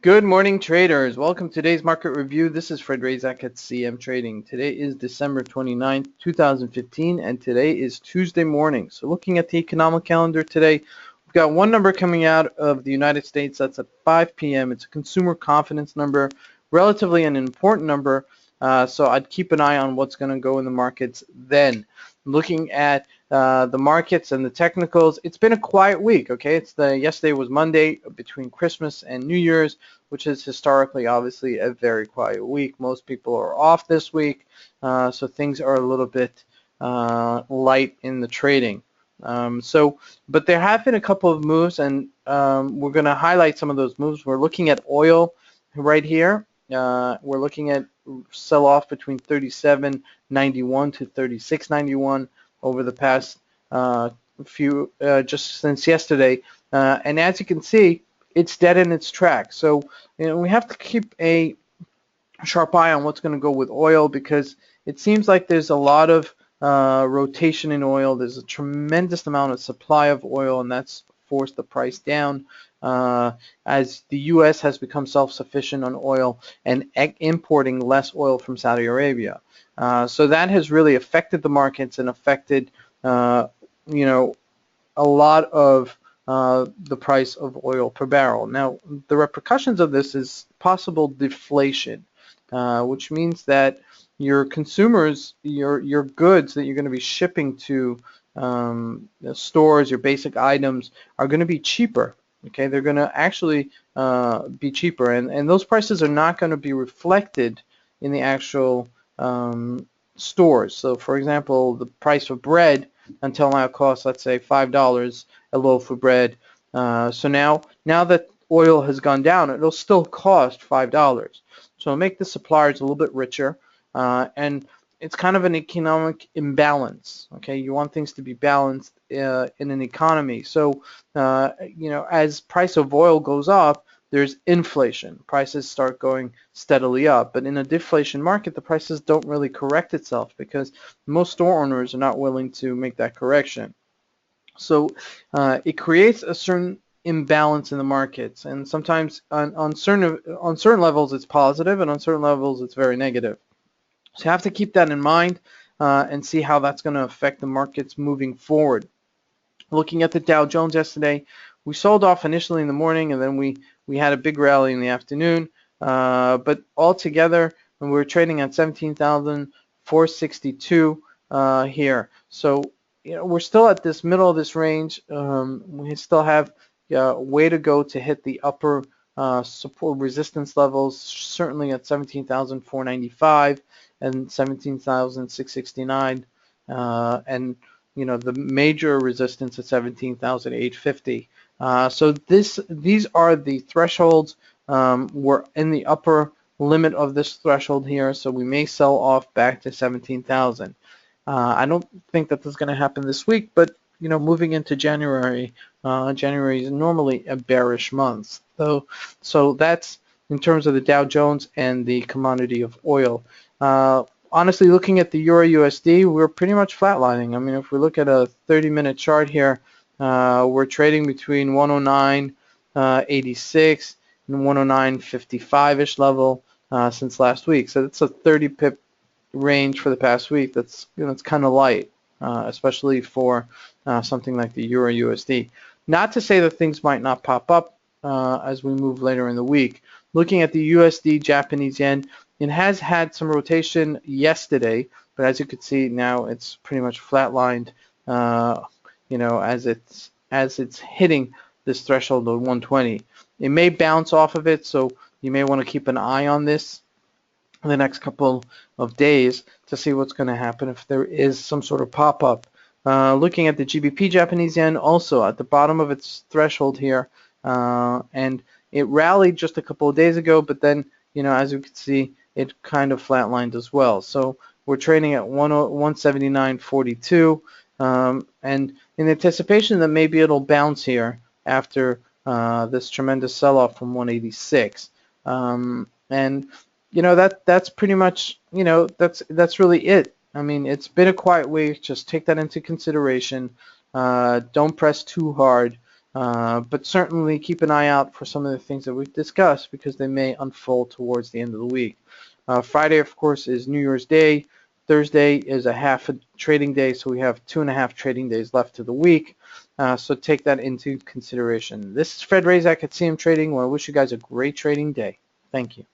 Good morning, traders. Welcome to today's market review. This is Fred Razak at CMTrading. Today is December 29th, 2015, and today is Tuesday morning. So looking at the economic calendar today, we've got one number coming out of the United States. That's at 5 p.m. It's a consumer confidence number, relatively an important number. So I'd keep an eye on what's going to go in the markets then. Looking at the markets and the technicals, it's been a quiet week. Okay, yesterday was Monday between Christmas and New Year's, which is historically obviously a very quiet week. Most people are off this week, so things are a little bit light in the trading. But there have been a couple of moves, and we're going to highlight some of those moves. We're looking at oil right here. We're looking at sell-off between 37.91 to 36.91 over the past just since yesterday, and as you can see, it's dead in its tracks. So we have to keep a sharp eye on what's going to go with oil, because it seems like there's a lot of rotation in oil. There's a tremendous amount of supply of oil, and that's forced the price down as the U.S. has become self-sufficient on oil and importing less oil from Saudi Arabia. So that has really affected the markets and affected, a lot of the price of oil per barrel. Now, the repercussions of this is possible deflation, which means that your consumers, your goods that you're going to be shipping to stores, your basic items, are going to be cheaper. Okay, they're going to actually be cheaper, and those prices are not going to be reflected in the actual stores. So, for example, the price of bread until now costs, let's say, $5 a loaf of bread. So now that oil has gone down, it'll still cost $5. So it'll make the suppliers a little bit richer, and it's kind of an economic imbalance. Okay, you want things to be balanced in an economy. So as price of oil goes up, there's inflation. Prices start going steadily up. But in a deflation market, the prices don't really correct itself, because most store owners are not willing to make that correction. So it creates a certain imbalance in the markets, and sometimes on certain levels it's positive, and on certain levels it's very negative. So you have to keep that in mind and see how that's going to affect the markets moving forward. Looking at the Dow Jones yesterday, we sold off initially in the morning, and then we had a big rally in the afternoon. But altogether, we were trading at 17,462 here. So we're still at this middle of this range. We still have a way to go to hit the upper support resistance levels, certainly at 17,495 and 17,669, and the major resistance at 17,850. So these are the thresholds. We're in the upper limit of this threshold here, so we may sell off back to 17,000. I don't think that this is going to happen this week, but moving into January, January is normally a bearish month. So that's in terms of the Dow Jones and the commodity of oil. Honestly, looking at the EURUSD, we're pretty much flatlining. I mean, if we look at a 30-minute chart here, we're trading between 109.86 and 109.55-ish level since last week. So that's a 30 pip range for the past week. That's kind of light, especially for something like the EURUSD. Not to say that things might not pop up as we move later in the week. Looking at the USD Japanese yen, it has had some rotation yesterday, but as you can see now, it's pretty much flatlined. As it's hitting this threshold of 120. It may bounce off of it, so you may want to keep an eye on this in the next couple of days to see what's going to happen if there is some sort of pop-up. Looking at the GBP Japanese yen, also at the bottom of its threshold here, and it rallied just a couple of days ago, but then, as you can see, it kind of flatlined as well. So we're trading at 179.42, and in anticipation that maybe it'll bounce here after this tremendous sell-off from 186. And that's pretty much, that's really it. I mean, it's been a quiet week. Just take that into consideration. Don't press too hard. But certainly keep an eye out for some of the things that we've discussed because they may unfold towards the end of the week. Friday, of course, is New Year's Day. Thursday is a half a trading day, so we have 2.5 trading days left of the week. So take that into consideration. This is Fred Razak at CM Trading. Well, I wish you guys a great trading day. Thank you.